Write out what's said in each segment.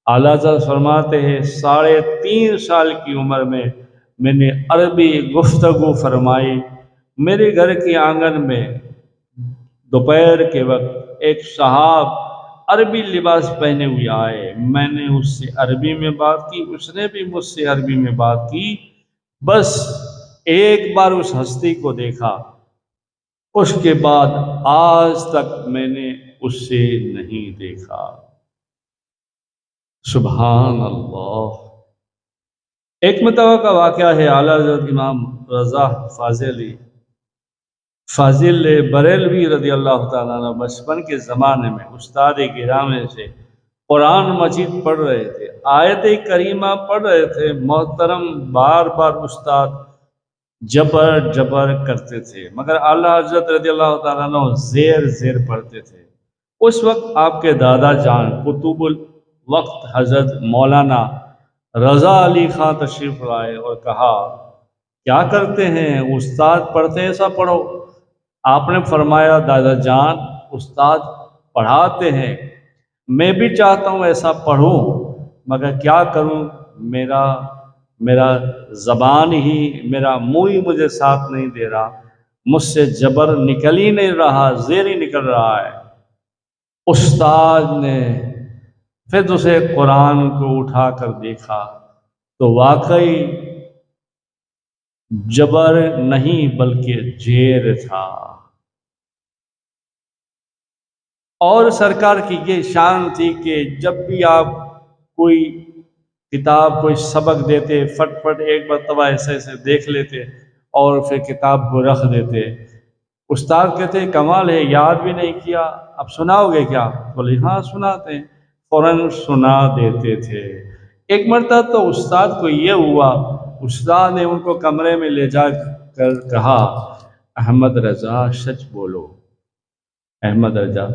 اعلیٰ حضرت فرماتے ہیں 3.5 سال کی عمر میں میں نے عربی گفتگو فرمائی۔ میرے گھر کے آنگن میں دوپہر کے وقت ایک صحاب عربی لباس پہنے ہوئے آئے، میں نے اس سے عربی میں بات کی، اس نے بھی مجھ سے عربی میں بات کی۔ بس ایک بار اس ہستی کو دیکھا، اس کے بعد آج تک میں نے اس سے نہیں دیکھا۔ سبحان اللہ۔ ایک مرتبہ کا واقعہ ہے، اعلیٰ حضرت امام رضا فاضل بریلوی رضی اللہ تعالیٰ عنہ بچپن کے زمانے میں استاد گرامی سے قرآن مجید پڑھ رہے تھے، آیت کریمہ پڑھ رہے تھے، محترم بار بار استاد جبر کرتے تھے، مگر اعلیٰ حضرت رضی اللہ تعالیٰ عنہ زیر پڑھتے تھے۔ اس وقت آپ کے دادا جان قطب الوقت حضرت مولانا رضا علی خان تشریف لائے اور کہا، کیا کرتے ہیں استاد پڑھتے ایسا پڑھو۔ آپ نے فرمایا، دادا جان استاد پڑھاتے ہیں، میں بھی چاہتا ہوں ایسا پڑھوں، مگر کیا کروں، میرا زبان ہی، میرا منہ ہی مجھے ساتھ نہیں دے رہا، مجھ سے جبر نکل ہی نہیں رہا، زیر ہی نکل رہا ہے۔ استاد نے پھر دوسرے قرآن کو اٹھا کر دیکھا تو واقعی جبر نہیں بلکہ جیر تھا۔ اور سرکار کی یہ شان تھی کہ جب بھی آپ کوئی کتاب، کوئی سبق دیتے، فٹ ایک مرتبہ ایسے دیکھ لیتے اور پھر کتاب کو رکھ دیتے۔ استاد کہتے کمال ہے، یاد بھی نہیں کیا، اب سناؤ گے کیا؟ بولے ہاں سناتے ہیں، فوراً سنا دیتے تھے۔ ایک مرتبہ تو استاد کو یہ ہوا، استاد نے ان کو کمرے میں لے جا کر کہا، احمد رضا سچ بولو، احمد رضا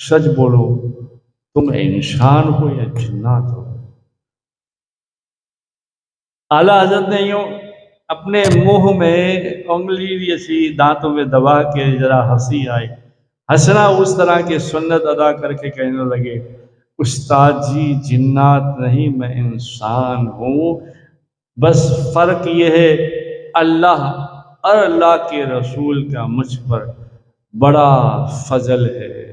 سچ بولو، تم انسان ہو یا جنات ہو؟ اعلیٰ حضرت نے یوں اپنے منہ میں انگلی جیسی دانتوں میں دبا کے ذرا ہنسی آئی، ہنسنا اس طرح کی سنت ادا کر کے کہنے لگے، استاد جی جنات نہیں، میں انسان ہوں، بس فرق یہ ہے اللہ اور اللہ کے رسول کا مجھ پر بڑا فضل ہے۔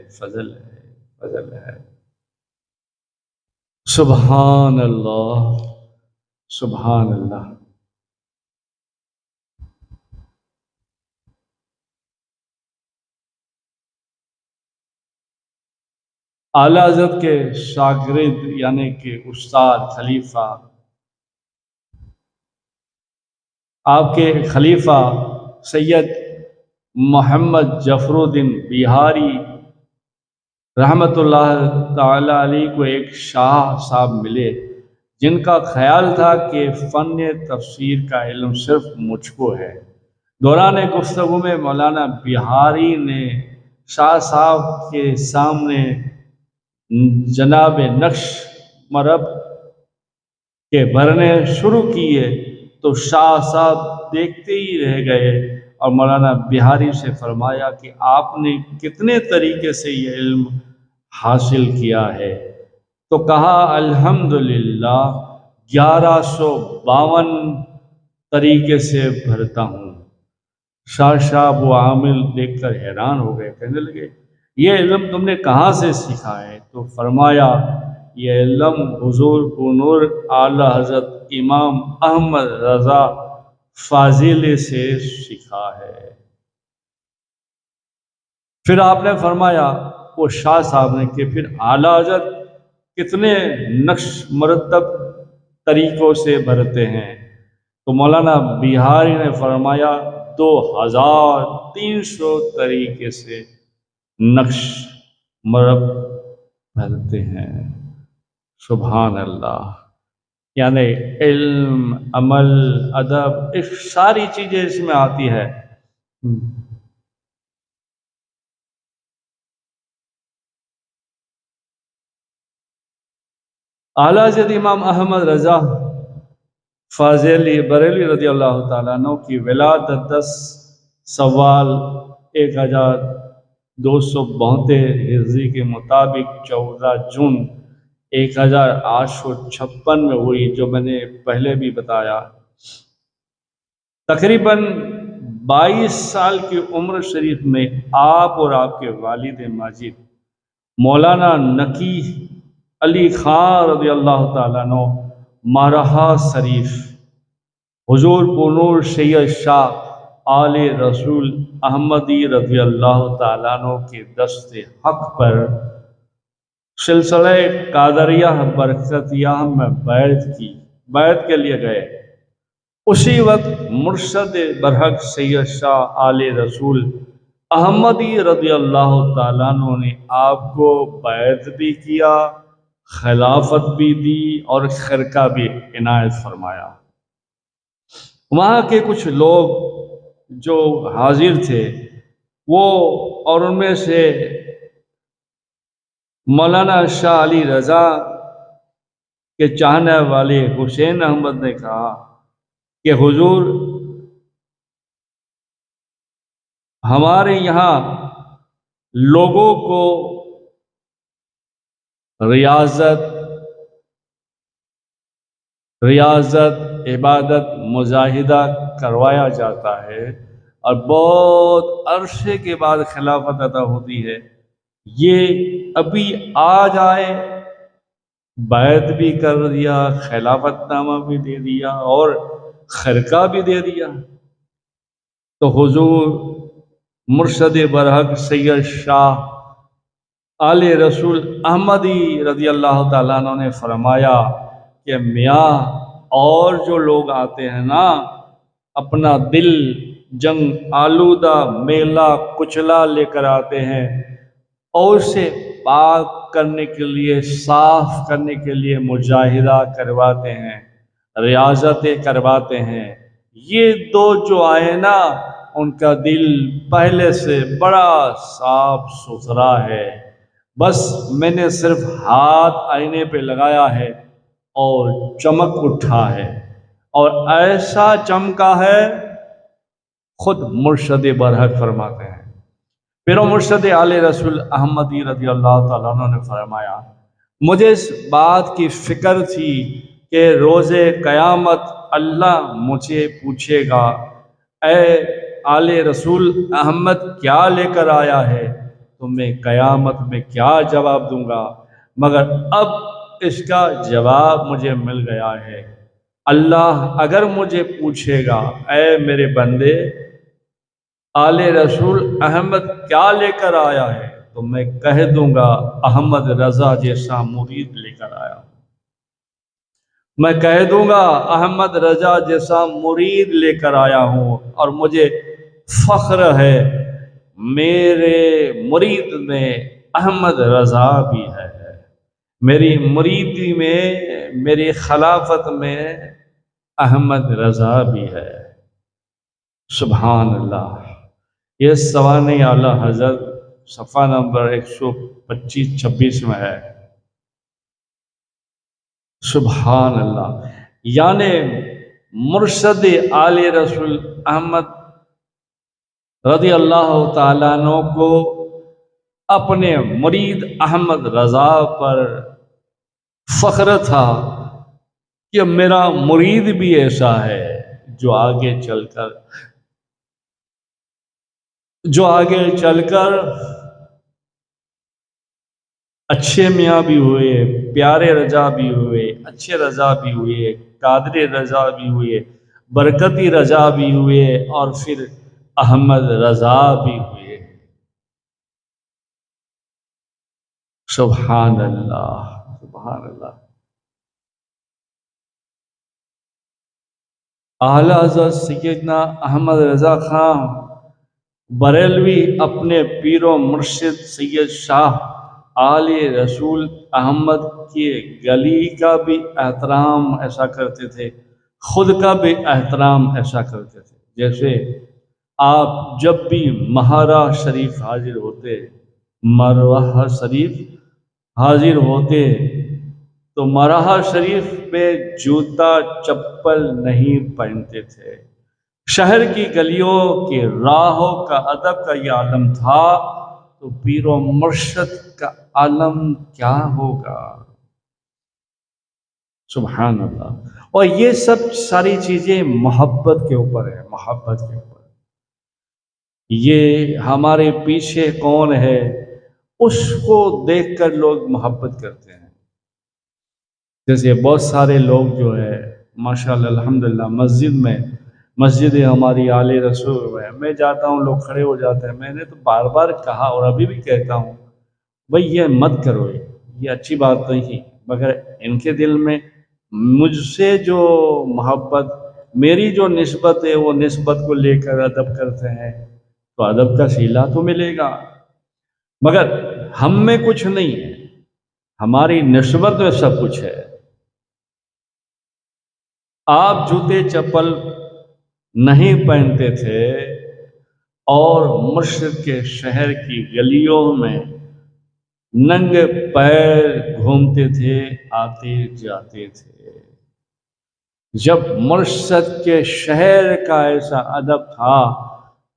سبحان اللہ، سبحان اللہ۔ اعلیٰ حضرت کے شاگرد یعنی کہ استاد خلیفہ، آپ کے خلیفہ سید محمد جعفر الدین بہاری رحمۃ اللہ تعالی علیہ کو ایک شاہ صاحب ملے، جن کا خیال تھا کہ فن تفسیر کا علم صرف مجھ کو ہے۔ دوران گفتگو میں مولانا بہاری نے شاہ صاحب کے سامنے جناب نقش مرب کے بھرنے شروع کیے تو شاہ صاحب دیکھتے ہی رہ گئے اور مولانا بہاری سے فرمایا کہ آپ نے کتنے طریقے سے یہ علم حاصل کیا ہے؟ تو کہا الحمدللہ 1152 طریقے سے بھرتا ہوں۔ شاہ ابو عامل دیکھ کر حیران ہو گئے، کہنے لگے یہ علم تم نے کہاں سے سیکھا ہے؟ تو فرمایا یہ علم حضور نور اعلیٰ حضرت امام احمد رضا فاضل سے سیکھا ہے۔ پھر آپ نے فرمایا وہ شاہ صاحب نے کہ پھر اعلیٰ حضرت کتنے نقش مرتب طریقوں سے بھرتے ہیں؟ تو مولانا بہاری نے فرمایا 2300 طریقے سے نقش مرب بھرتے ہیں۔ سبحان اللہ۔ یعنی علم، عمل، ادب، اس ساری چیزیں اس میں آتی ہے۔ اعلیٰ حضرت امام احمد رضا فاضل بریلوی رضی اللہ تعالیٰ عنہ کی ولادت 10 سوال 1272 ہجری کے مطابق 14 جون 1856 میں ہوئی، جو میں نے پہلے بھی بتایا۔ تقریباً 22 سال کی عمر شریف میں آپ اور آپ کے والد ماجد مولانا نقی علی خان رضی اللہ تعالیٰ عنہ مارہا شریف حضور پونور سید شاہ آل رسول احمدی رضی اللہ تعالیٰ عنہ کے دست حق پر سلسلہ قادریہ برکتیہ میں بیعت کے لیے گئے۔ اسی وقت مرشد برحق سید شاہ آل رسول احمدی رضی اللہ تعالیٰ عنہ نے آپ کو بیعت بھی کیا، خلافت بھی دی اور خرقہ بھی عنایت فرمایا۔ وہاں کے کچھ لوگ جو حاضر تھے وہ، اور ان میں سے مولانا شاہ علی رضا کے چاہنے والے حسین احمد نے کہا کہ حضور، ہمارے یہاں لوگوں کو ریاضت عبادت مجاہدہ کروایا جاتا ہے اور بہت عرصے کے بعد خلافت عطا ہوتی ہے، یہ ابھی آج آئے، بیعت بھی کر دیا، خلافت نامہ بھی دے دیا اور خرقہ بھی دے دیا۔ تو حضور مرشد برحق سید شاہ آل رسول احمدی رضی اللہ تعالیٰ عنہ نے فرمایا کہ میاں، اور جو لوگ آتے ہیں نا، اپنا دل جنگ آلودہ میلا کچلا لے کر آتے ہیں اور اسے پاک کرنے کے لیے، صاف کرنے کے لیے مجاہدہ کرواتے ہیں، ریاضتیں کرواتے ہیں۔ یہ دو جو آئے نا، ان کا دل پہلے سے بڑا صاف ستھرا ہے، بس میں نے صرف ہاتھ آئینے پہ لگایا ہے اور چمک اٹھا ہے، اور ایسا چمکا ہے خود مرشد برحق فرماتے ہیں۔ پھر مرشد آل رسول احمدی رضی اللہ تعالیٰ عنہ نے فرمایا، مجھے اس بات کی فکر تھی کہ روز قیامت اللہ مجھے پوچھے گا، اے آل رسول احمد کیا لے کر آیا ہے؟ تو میں قیامت میں کیا جواب دوں گا؟ مگر اب اس کا جواب مجھے مل گیا ہے۔ اللہ اگر مجھے پوچھے گا، اے میرے بندے، آل رسول احمد کیا لے کر آیا ہے؟ تو میں کہہ دوں گا، احمد رضا جیسا مرید لے کر آیا ہوں۔ میں کہہ دوں گا، احمد رضا جیسا مرید لے کر آیا ہوں، اور مجھے فخر ہے میرے مرید میں احمد رضا بھی ہے، میری مریدی میں، میری خلافت میں احمد رضا بھی ہے۔ سبحان اللہ۔ یہ سوانح اعلیٰ حضرت صفحہ نمبر 125-26 میں ہے۔ سبحان اللہ۔ یعنی مرشد آل رسول احمد رضی اللہ تعالیٰ عنہ کو اپنے مرید احمد رضا پر فخر تھا کہ میرا مرید بھی ایسا ہے جو آگے چل کر اچھے میاں بھی ہوئے، پیارے رضا بھی ہوئے، اچھے رضا بھی ہوئے، قادر رضا بھی ہوئے، برکتی رضا بھی ہوئے، اور پھر احمد رضا بھی ہوئے۔ سبحان اللہ، سبحان اللہ۔ اعلیٰ حضرت سیدنا احمد رضا خان بریلوی اپنے پیر و مرشد سید شاہ آل رسول احمد کے گلی کا بھی احترام ایسا کرتے تھے، خود کا بھی احترام ایسا کرتے تھے۔ جیسے آپ جب بھی مہارا شریف حاضر ہوتے تو مرحا شریف میں جوتا چپل نہیں پہنتے تھے۔ شہر کی گلیوں کے راہوں کا ادب کا یہ عالم تھا، تو پیر و مرشد کا عالم کیا ہوگا؟ سبحان اللہ. اور یہ سب ساری چیزیں محبت کے اوپر ہے، محبت کے اوپر. یہ ہمارے پیچھے کون ہے اس کو دیکھ کر لوگ محبت کرتے ہیں. جیسے بہت سارے لوگ جو ہے ماشاءاللہ الحمدللہ مسجد ہماری آل رسول ہے، میں جاتا ہوں لوگ کھڑے ہو جاتے ہیں. میں نے تو بار بار کہا اور ابھی بھی کہتا ہوں بھئی یہ مت کرو، یہ اچھی بات نہیں. مگر ان کے دل میں مجھ سے جو محبت، میری جو نسبت ہے وہ نسبت کو لے کر ادب کرتے ہیں تو ادب کا صلہ تو ملے گا. مگر ہم میں کچھ نہیں ہے، ہماری نسبت میں سب کچھ ہے. آپ جوتے چپل نہیں پہنتے تھے اور مشرق کے شہر کی گلیوں میں ننگے پیر گھومتے تھے، آتے جاتے تھے. جب مرشد کے شہر کا ایسا ادب تھا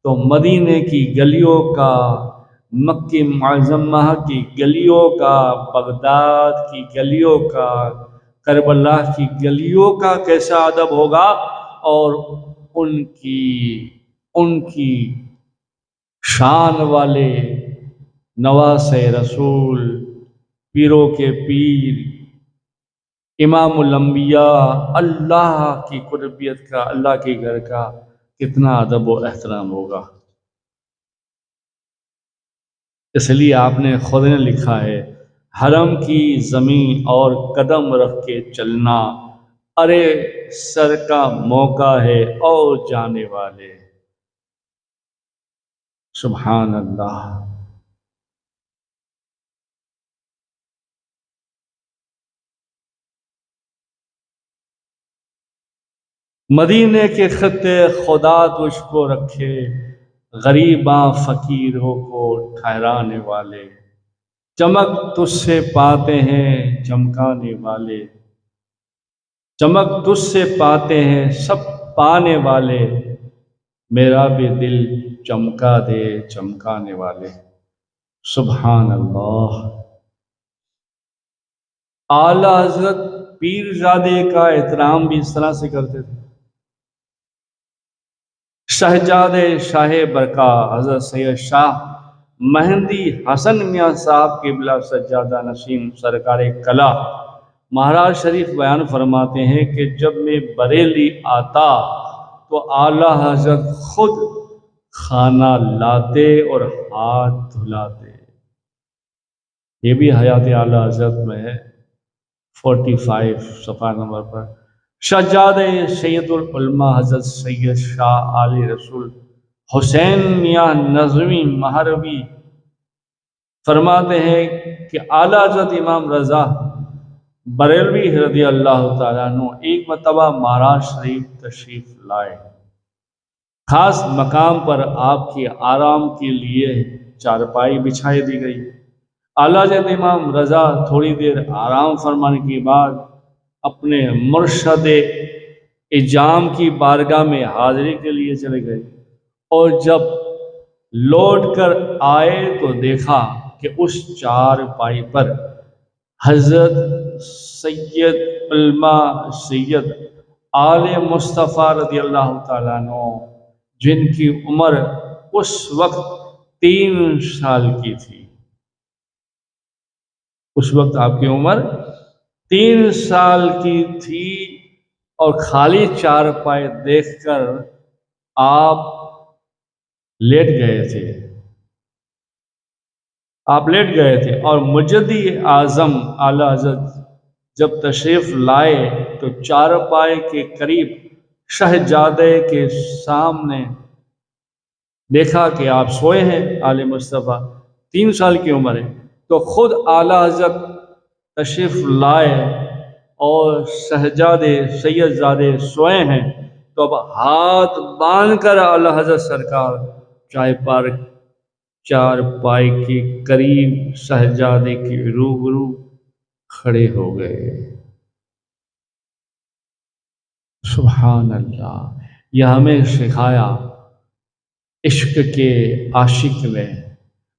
تو مدینے کی گلیوں کا، مکہ معظمہ کی گلیوں کا، بغداد کی گلیوں کا، کربلا کی گلیوں کا کیسا ادب ہوگا. اور ان کی شان والے نواسے رسول، پیروں کے پیر، امام الانبیاء، اللہ کی قربیت کا، اللہ کے گھر کا کتنا ادب و احترام ہوگا. اس لیے آپ نے خود نے لکھا ہے حرم کی زمین اور قدم رکھ کے چلنا، ارے سر کا موقع ہے اور جانے والے. سبحان اللہ. مدینے کے خطے خدا تجھ کو رکھے، غریباں فقیروں کو ٹھہرانے والے. چمک تجھ سے پاتے ہیں چمکانے والے، چمک تجھ سے پاتے ہیں سب پانے والے. میرا بھی دل چمکا دے چمکانے والے. سبحان اللہ. اعلیٰ حضرت پیر زادے کا احترام بھی اس طرح سے کرتے تھے. شہزادے شاہ برکا حضرت سید شاہ مہندی حسن میاں صاحب قبلہ سجادہ نشین سرکار کلا مہاراج شریف بیان فرماتے ہیں کہ جب میں بریلی آتا تو اعلیٰ حضرت خود کھانا لاتے اور ہاتھ دھلاتے. یہ بھی حیات اعلیٰ حضرت میں ہے 45 صفحہ نمبر پر. شہزادہ سید العلماء حضرت سید شاہ آل رسول حسین میاں نظمی مہروی فرماتے ہیں کہ اعلیٰ حضرت امام رضا بریلوی رضی اللہ تعالیٰ عنہ ایک مرتبہ مہاراج شریف تشریف لائے. خاص مقام پر آپ کے آرام کے لیے چارپائی بچھائی دی گئی. اعلیٰ حضرت امام رضا تھوڑی دیر آرام فرمانے کے بعد اپنے مرشد اجام کی بارگاہ میں حاضری کے لیے چلے گئے. اور جب لوٹ کر آئے تو دیکھا کہ اس چارپائی پر حضرت سید علماء سید آل مصطفیٰ رضی اللہ تعالیٰ عنہ، جن کی عمر اس وقت 3 سال کی تھی. اس وقت آپ کی عمر 3 سال کی تھی اور خالی چارپائی دیکھ کر آپ لیٹ گئے تھے. اور مجدی اعظم اعلیٰ حضرت جب تشریف لائے تو چارپائی کے قریب شہزادے کے سامنے دیکھا کہ آپ سوئے ہیں. آل مصطفیٰ 3 سال کی عمر ہے تو خود اعلیٰ حضرت تشریف لائے اور شہزادے سید زادے سوئے ہیں تو اب ہاتھ باندھ کر اعلیٰ حضرت سرکار چارپائی کے قریب شہزادے کے روبرو کھڑے ہو گئے. سبحان اللہ. یہ ہمیں سکھایا عشق کے عاشق میں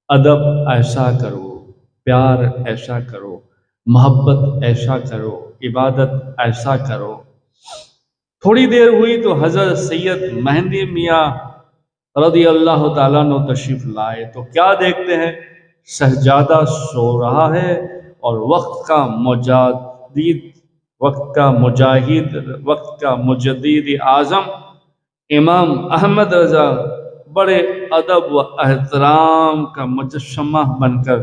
ادب ایسا کرو، پیار ایسا کرو. محبت ایسا کرو، عبادت ایسا کرو۔ تھوڑی دیر ہوئی تو حضرت سید مہندی میاں رضی اللہ تعالیٰ عنہ تشریف لائے تو کیا دیکھتے ہیں، شہزادہ سو رہا ہے اور وقت کا مجدد اعظم امام احمد رضا بڑے ادب و احترام کا مجسمہ بن کر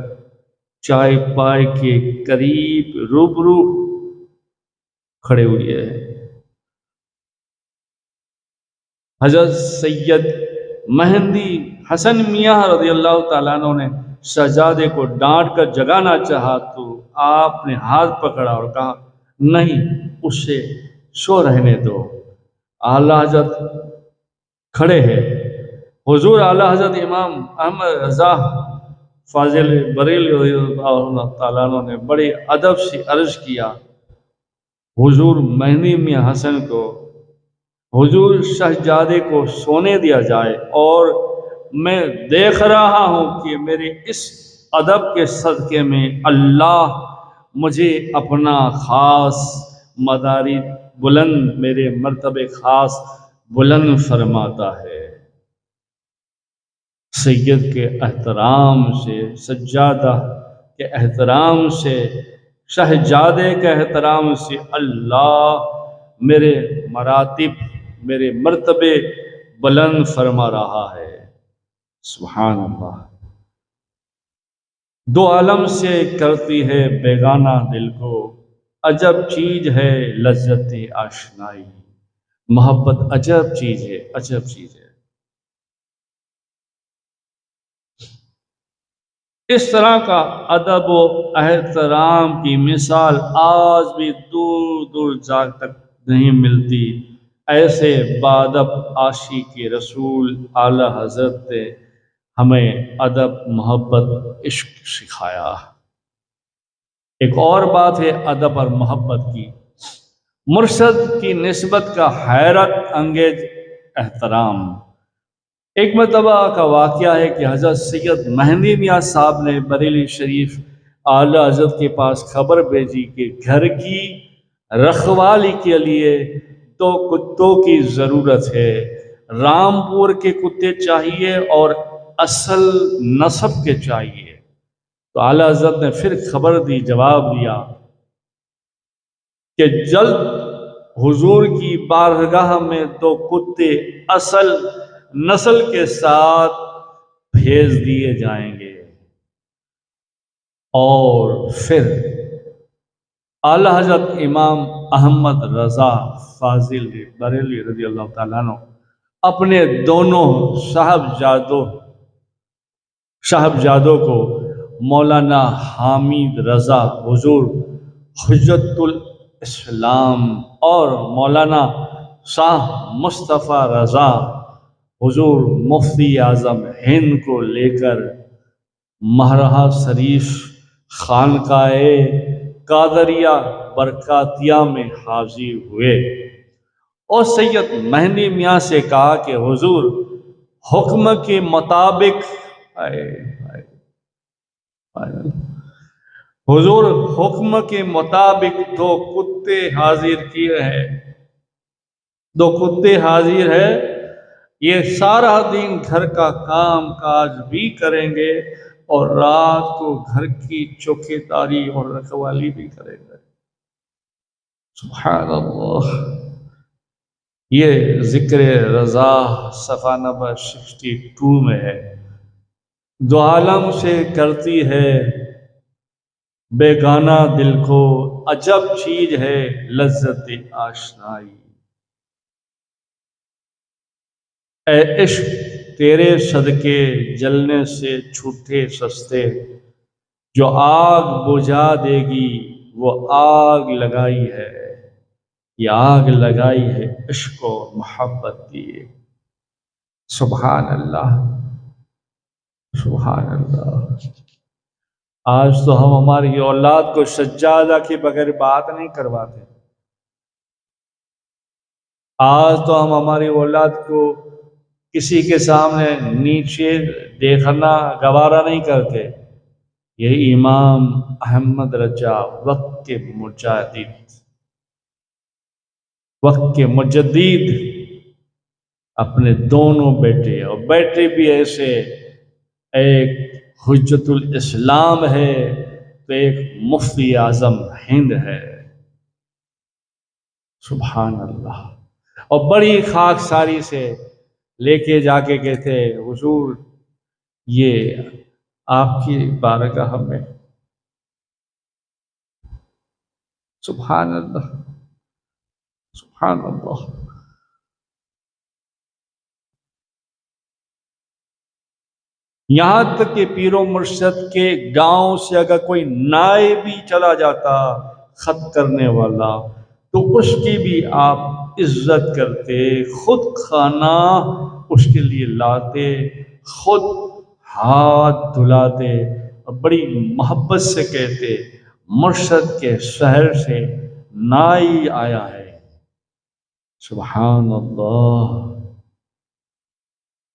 چائے پائے کے قریب روبرو کھڑے ہوئے ہیں۔ حضرت سید مہندی حسن میاں رضی اللہ تعالیٰ عنہ نے شہزادے کو ڈانٹ کر جگانا چاہا تو آپ نے ہاتھ پکڑا اور کہا، نہیں، اسے سو رہنے دو، اعلیٰ حضرت کھڑے ہیں۔ حضور اعلیٰ حضرت امام احمد رضا فاضل بریلوی رضی اللہ تعالیٰ عنہ نے بڑے ادب سے عرض کیا، حضور مہندی میاں حسن کو، حضور شہزادے کو سونے دیا جائے، اور میں دیکھ رہا ہوں کہ میرے اس ادب کے صدقے میں اللہ مجھے اپنا خاص مداری بلند، میرے مرتبے خاص بلند فرماتا ہے۔ سید کے احترام سے، سجادہ کے احترام سے، شہزادے کے احترام سے اللہ میرے مراتب، میرے مرتبے بلند فرما رہا ہے۔ سبحان اللہ۔ دو عالم سے کرتی ہے بیگانہ دل کو، عجب چیز ہے لذت آشنائی۔ محبت عجب چیز ہے، عجب چیز ہے۔ اس طرح کا ادب و احترام کی مثال آج بھی دور دور جا تک نہیں ملتی۔ ایسے بادب عاشق رسول اعلیٰ حضرت نے ہمیں ادب، محبت، عشق سکھایا۔ ایک اور بات ہے ادب اور محبت کی، مرشد کی نسبت کا حیرت انگیز احترام۔ ایک مرتبہ کا واقعہ ہے کہ حضرت سید مہندی میاں صاحب نے بریلی شریف اعلیٰ حضرت کے پاس خبر بھیجی کہ گھر کی رکھوالی کے لیے 2 کتوں کی ضرورت ہے، رامپور کے کتے چاہیے اور اصل نسب کے چاہیے۔ تو اعلیٰ حضرت نے پھر خبر دی، جواب دیا کہ جلد حضور کی بارگاہ میں 2 کتے اصل نسل کے ساتھ بھیج دیے جائیں گے۔ اور پھر اعلیٰ حضرت امام احمد رضا فاضل بریلوی رضی اللہ تعالیٰ عنہ اپنے دونوں صاحبزادوں کو مولانا حامد رضا حضور حجت الاسلام اور مولانا شاہ مصطفیٰ رضا حضور مفتی اعظم ہند کو لے کر مہرہ شریف خانقاہ قادریہ برکاتیہ میں حاضر ہوئے اور سید مہندی میاں سے کہا کہ حضور حکم کے مطابق حضور حکم کے مطابق 2 کتے حاضر کیے ہیں، 2 کتے حاضر ہے، یہ سارا دن گھر کا کام کاج بھی کریں گے اور رات کو گھر کی چوکیداری اور رکھوالی بھی کریں گے۔ سبحان اللہ۔ یہ ذکر رضا صفحہ نمبر 62 میں ہے۔ 2 عالم سے کرتی ہے بیگانہ دل کو، عجب چیز ہے لذت آشنائی۔ اے عشق تیرے صدقے جلنے سے چھوٹے سستے، جو آگ بجھا دے گی وہ آگ لگائی ہے، یہ آگ لگائی ہے عشق و محبت کی۔ سبحان اللہ، سبحان اللہ۔ آج تو ہم ہماری اولاد کو سجادہ کے بغیر بات نہیں کرواتے، آج تو ہم ہماری اولاد کو کسی کے سامنے نیچے دیکھنا گوارا نہیں کرتے، یہ امام احمد رجا وقت کے مجدد، وقت کے مجدد اپنے دونوں بیٹے، اور بیٹے بھی ایسے، ایک حجت الاسلام ہے تو ایک مفتی اعظم ہند ہے، سبحان اللہ، اور بڑی خاک ساری سے لے کے جا کے کہتے حضور یہ آپ کی بارگاہ میں، سبحان اللہ، سبحان اللہ۔ یہاں تک کہ پیر و مرشد کے گاؤں سے اگر کوئی نائب بھی چلا جاتا خط کرنے والا تو اس کی بھی آپ عزت کرتے، خود کھانا اس کے لیے لاتے، خود ہاتھ دھلاتے، اور بڑی محبت سے کہتے مرشد کے شہر سے نائی آیا ہے، سبحان اللہ۔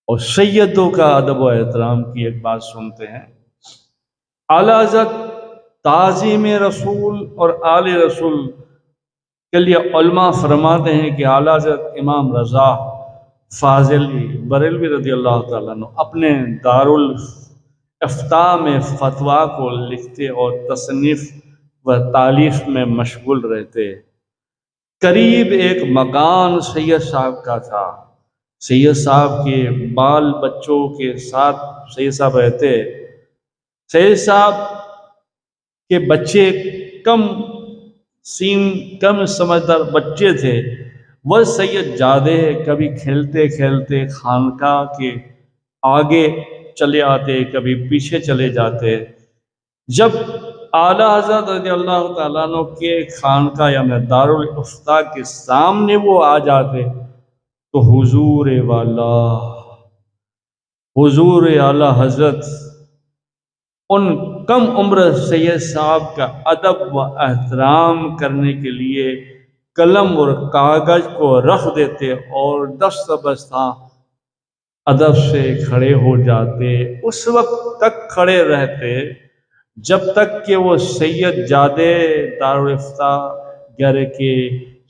اور سیدوں کا ادب و احترام کی ایک بات سنتے ہیں، اعلیٰ حضرت تعظیم رسول اور آل رسول کے لیے علماء فرماتے ہیں کہ اعلیٰ حضرت امام رضا فاضلی بریلوی رضی اللہ تعالیٰ عنہ اپنے دارالافتاء میں فتویٰ کو لکھتے اور تصنیف و تالیف میں مشغول رہتے۔ قریب ایک مکان سید صاحب کا تھا، سید صاحب کے بال بچوں کے ساتھ سید صاحب رہتے، سید صاحب کے بچے کم سمجھدار بچے تھے، وہ سید جادے کبھی کھیلتے کھیلتے خانقاہ کے آگے چلے آتے، کبھی پیچھے چلے جاتے۔ جب اعلیٰ حضرت رضی اللہ تعالیٰ عنہ کے خانقاہ یعنی دارالافتاء کے سامنے وہ آ جاتے تو حضور والا، حضور اعلیٰ حضرت ان کم عمر سید صاحب کا ادب و احترام کرنے کے لیے قلم اور کاغذ کو رکھ دیتے اور دست بستہ ادب سے کھڑے ہو جاتے، اس وقت تک کھڑے رہتے جب تک کہ وہ سید جادے دارالافتاء گھر کے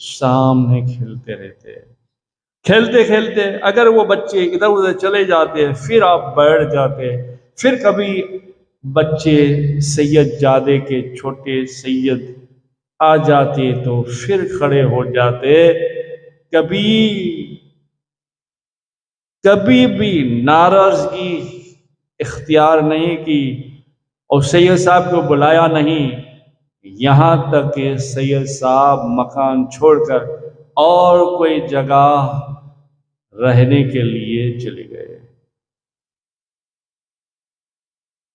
سامنے کھیلتے رہتے، کھیلتے کھیلتے اگر وہ بچے ادھر ادھر چلے جاتے پھر آپ بیٹھ جاتے، پھر کبھی بچے سید جادے کے چھوٹے سید آ جاتے تو پھر کھڑے ہو جاتے، کبھی بھی ناراضگی اختیار نہیں کی اور سید صاحب کو بلایا نہیں، یہاں تک کہ سید صاحب مکان چھوڑ کر اور کوئی جگہ رہنے کے لیے چلے گئے،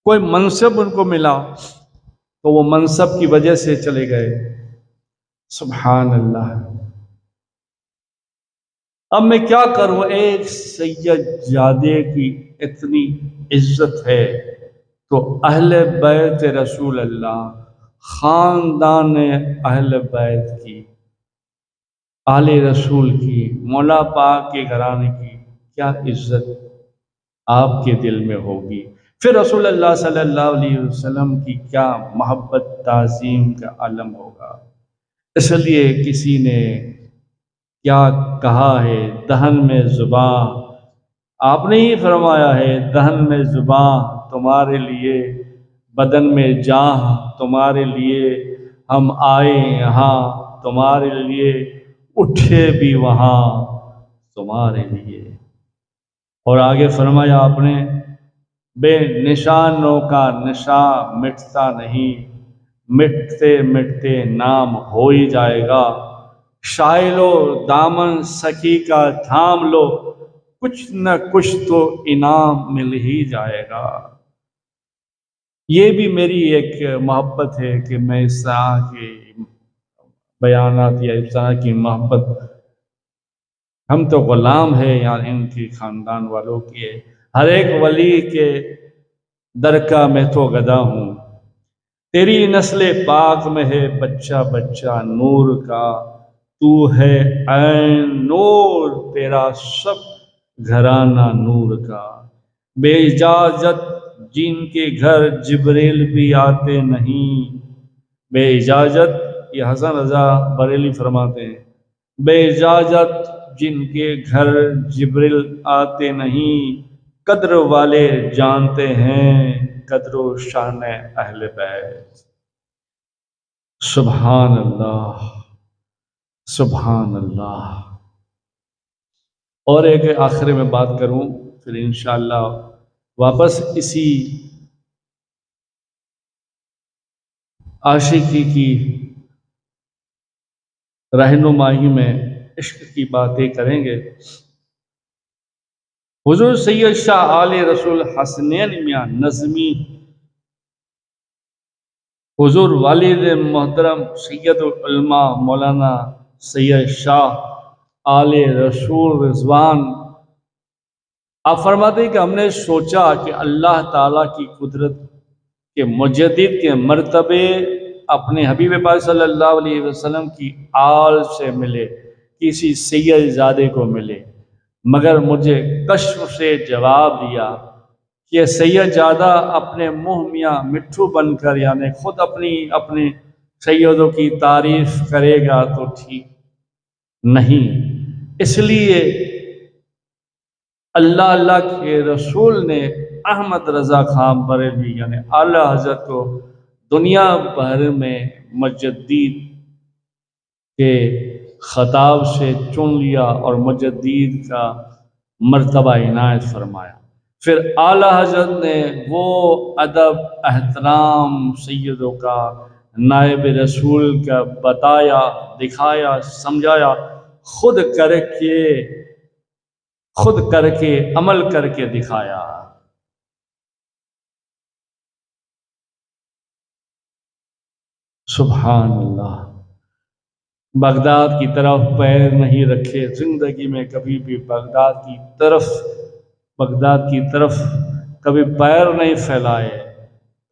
کوئی منصب ان کو ملا تو وہ منصب کی وجہ سے چلے گئے، سبحان اللہ۔ اب میں کیا کروں، ایک سید جادے کی اتنی عزت ہے تو اہل بیت رسول اللہ، خاندان اہل بیت کی، آل رسول کی، مولا پاک کے گھرانے کی کیا عزت آپ کے دل میں ہوگی، پھر رسول اللہ صلی اللہ علیہ وسلم کی کیا محبت تعظیم کا عالم ہوگا۔ اس لیے کسی نے کیا کہا ہے، دہن میں زباں، آپ نے ہی فرمایا ہے دہن میں زباں تمہارے لیے، بدن میں جاں تمہارے لیے، ہم آئے یہاں تمہارے لیے، اٹھے بھی وہاں تمہارے لیے۔ اور آگے فرمایا آپ نے، بے نشانوں کا نشان مٹتا نہیں، مٹتے مٹتے نام ہو ہی جائے گا، شائلو دامن سخی کا تھام لو، کچھ نہ کچھ تو انعام مل ہی جائے گا۔ یہ بھی میری ایک محبت ہے کہ میں اس طرح کے بیانات یا اس طرح کی محبت، ہم تو غلام ہیں یار ان کی خاندان والوں کے، ہر ایک ولی کے درکا میں تو گدا ہوں، تیری نسل پاک میں ہے بچہ بچہ نور کا، تو ہے عین نور تیرا سب گھرانہ نور کا، بے اجازت جن کے گھر جبریل بھی آتے نہیں، بے اجازت، یہ حسن رضا بریلی فرماتے ہیں، بے اجازت جن کے گھر جبریل آتے نہیں، قدر والے جانتے ہیں قدر و شان اہل بیت۔ سبحان اللہ، سبحان اللہ۔ اور ایک آخر میں بات کروں، پھر انشاءاللہ واپس اسی عاشقی کی رہنمائی میں عشق کی باتیں کریں گے۔ حضور سید شاہ آل رسول حسنین میاں نظمی، حضور والد محترم سید العلماء مولانا سید شاہ آل رسول رضوان، آپ فرماتے ہیں کہ ہم نے سوچا کہ اللہ تعالیٰ کی قدرت کے مجدد کے مرتبے اپنے حبیب پاک صلی اللہ علیہ وسلم کی آل سے ملے، کسی سید زادے کو ملے، مگر مجھے کشف سے جواب دیا کہ سید زادہ اپنے منہ میاں مٹھو بن کر یعنی خود اپنے سیدوں کی تعریف کرے گا تو ٹھیک نہیں، اس لیے اللہ کے رسول نے احمد رضا خان بریلوی یعنی اعلیٰ حضرت کو دنیا بھر میں مجدد کے خطاب سے چن لیا اور مجدد کا مرتبہ عنایت فرمایا۔ پھر اعلیٰ حضرت نے وہ ادب احترام سیدوں کا، نائب رسول کا بتایا، دکھایا، سمجھایا، خود کر کے عمل کر کے دکھایا۔ سبحان اللہ۔ بغداد کی طرف پیر نہیں رکھے زندگی میں کبھی بھی، بغداد کی طرف کبھی پیر نہیں پھیلائے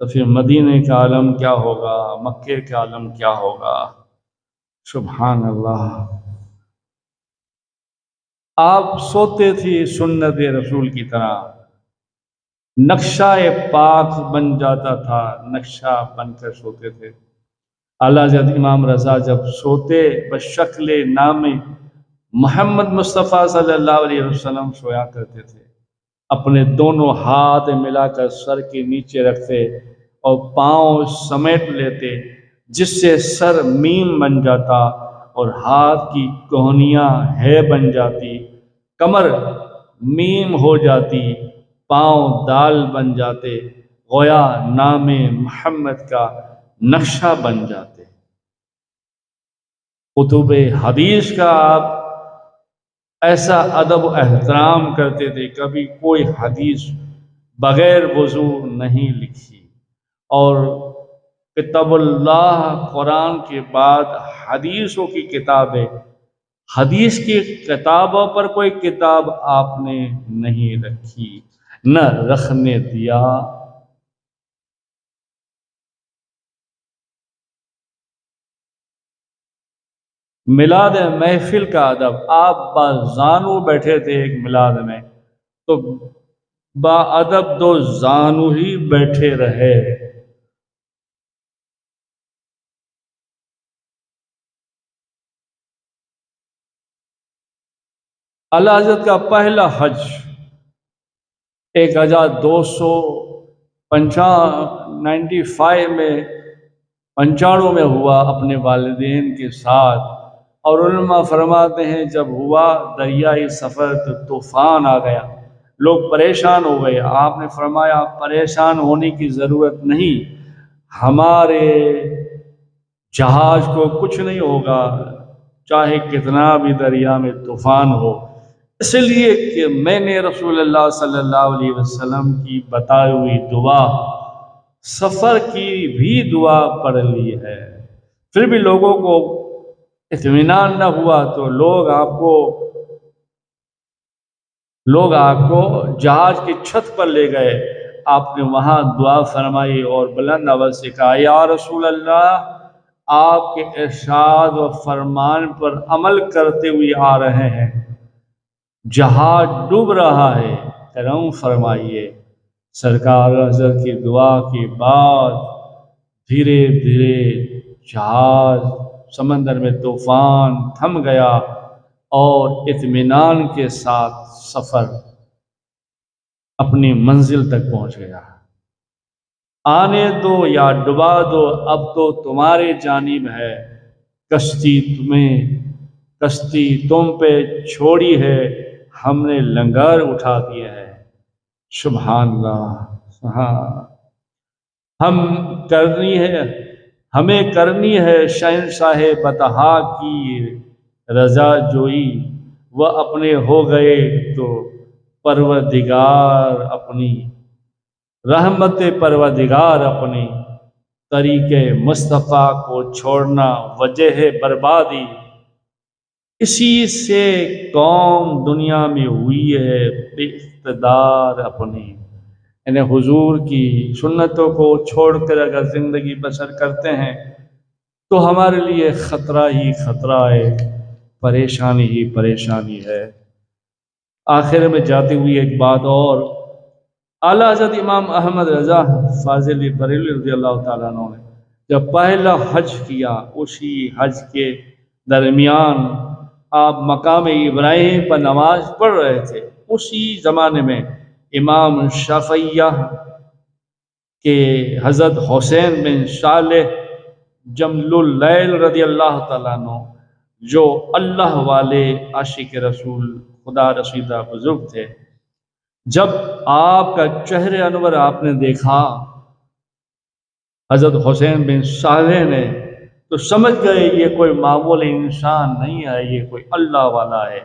تو پھر مدینے کا عالم کیا ہوگا، مکے کا عالم کیا ہوگا۔ سبحان اللہ۔ آپ سوتے تھے سنت رسول کی طرح، نقشہ پاک بن جاتا تھا، نقشہ بن کر سوتے تھے۔ اعلیٰ حضرت امام رضا جب سوتے بشکل نام محمد مصطفیٰ صلی اللہ علیہ وسلم سویا کرتے تھے، اپنے دونوں ہاتھ ملا کر سر کے نیچے رکھتے اور پاؤں سمیٹ لیتے، جس سے سر میم بن جاتا اور ہاتھ کی کوہنیاں ہے بن جاتی، کمر میم ہو جاتی، پاؤں دال بن جاتے، گویا نام محمد کا نقشہ بن جاتے۔ کتب حدیث کا آپ ایسا ادب و احترام کرتے تھے، کبھی کوئی حدیث بغیر وضو نہیں لکھی، اور کتاب اللہ قرآن کے بعد حدیثوں کی کتابیں، حدیث کی کتابوں پر کوئی کتاب آپ نے نہیں رکھی، نہ رکھنے دیا۔ میلاد محفل کا ادب، آپ بازانو بیٹھے تھے ایک میلاد میں تو با ادب دو زانو ہی بیٹھے رہے۔ اعلیٰ حضرت کا پہلا حج 1295 میں 95 میں ہوا اپنے والدین کے ساتھ، اور علماء فرماتے ہیں جب ہوا دریائے سفر تو طوفان آ گیا، لوگ پریشان ہو گئے۔ آپ نے فرمایا پریشان ہونے کی ضرورت نہیں، ہمارے جہاز کو کچھ نہیں ہوگا چاہے کتنا بھی دریا میں طوفان ہو، اس لیے کہ میں نے رسول اللہ صلی اللہ علیہ وسلم کی بتائی ہوئی دعا، سفر کی بھی دعا پڑھ لی ہے۔ پھر بھی لوگوں کو اطمینان نہ ہوا تو لوگ آپ کو جہاز کی چھت پر لے گئے، آپ نے وہاں دعا فرمائی اور بلند آواز سے کہا یا رسول اللہ، آپ کے ارشاد و فرمان پر عمل کرتے ہوئے آ رہے ہیں، جہاز ڈوب رہا ہے، کرم فرمائیے، سرکار حضرت کی دعا کے بعد دھیرے دھیرے جہاز سمندر میں طوفان تھم گیا اور اطمینان کے ساتھ سفر اپنی منزل تک پہنچ گیا۔ آنے دو یا ڈبا دو، اب تو تمہارے جانب ہے، کشتی تم پہ چھوڑی ہے، ہم نے لنگر اٹھا دیا ہے۔ سبحان اللہ، سبحان۔ ہمیں کرنی ہے شہنشاہ بطحا کی رضا جوئی، وہ اپنے ہو گئے تو پروردگار اپنی رحمت پروردگار اپنی، طریق مصطفیٰ کو چھوڑنا وجہ ہے بربادی، اسی سے قوم دنیا میں ہوئی ہے بے اقتدار اپنی۔ یعنی حضور کی سنتوں کو چھوڑ کر اگر زندگی بسر کرتے ہیں تو ہمارے لیے خطرہ ہی خطرہ ہے، پریشانی ہی پریشانی ہے۔ آخر میں جاتے ہوئے ایک بات اور، اعلیٰ حضرت امام احمد رضا فاضل بریلوی رضی اللہ تعالیٰ عنہ نے جب پہلا حج کیا، اسی حج کے درمیان آپ مقام ابراہیم پر نماز پڑھ رہے تھے۔ اسی زمانے میں امام شافعیہ کے حضرت حسین بن صالح جمل اللیل رضی اللہ تعالیٰ عنہ، جو اللہ والے عاشق رسول خدا رسیدہ بزرگ تھے، جب آپ کا چہرہ انور آپ نے دیکھا حضرت حسین بن صالح نے، تو سمجھ گئے یہ کوئی معمولی انسان نہیں ہے، یہ کوئی اللہ والا ہے۔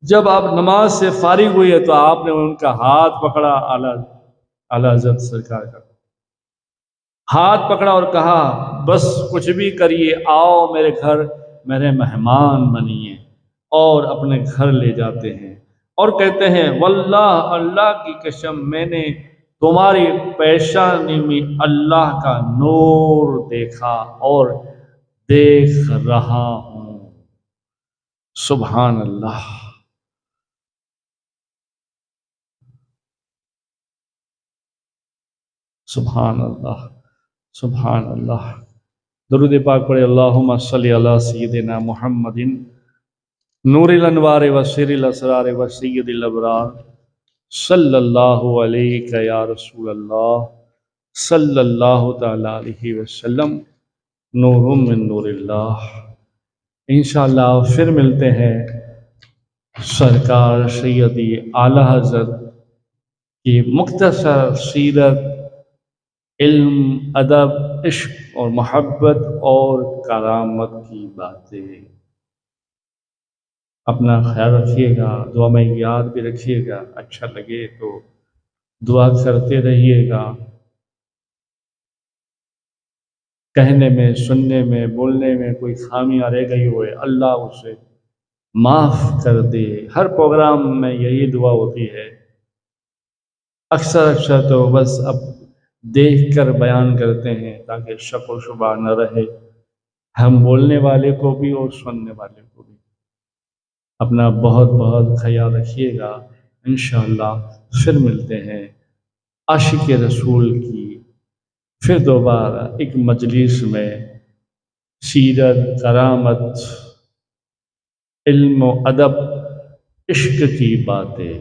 جب آپ نماز سے فارغ ہوئے تو آپ نے ان کا ہاتھ پکڑا، اعلیٰ حضرت سرکار کا ہاتھ پکڑا اور کہا بس کچھ بھی کریے، آؤ میرے گھر میرے مہمان بنیے، اور اپنے گھر لے جاتے ہیں اور کہتے ہیں واللہ اللہ کی قسم میں نے تمہاری پیشانی میں اللہ کا نور دیکھا اور دیکھ رہا ہوں۔ سبحان اللہ، سبحان اللہ، سبحان اللہ۔ درود پاک پڑھے، اللہم صلی علی سیدنا محمد نور الانوار و سر الاسرار و سید الابرار، صلی اللہ علیہ یا رسول اللہ، صلی اللہ تعالی علیہ وسلم، نور من نور اللہ۔ انشاءاللہ پھر ملتے ہیں سرکار سیدی اعلیٰ حضرت کی مختصر سیرت، علم، ادب، عشق اور محبت اور کرامت کی باتیں۔ اپنا خیال رکھیے گا، دعا میں یاد بھی رکھیے گا، اچھا لگے تو دعا کرتے رہیے گا۔ کہنے میں، سننے میں، بولنے میں کوئی خامیاں رہ گئی ہوئے، اللہ اسے معاف کر دے۔ ہر پروگرام میں یہی دعا ہوتی ہے۔ اکثر تو بس اب دیکھ کر بیان کرتے ہیں تاکہ شک و شبہ نہ رہے، ہم بولنے والے کو بھی اور سننے والے کو بھی۔ اپنا بہت بہت خیال رکھیے گا، انشاءاللہ پھر ملتے ہیں عاشق رسول کی پھر دوبارہ ایک مجلس میں، سیرت، کرامت، علم و ادب، عشق کی باتیں۔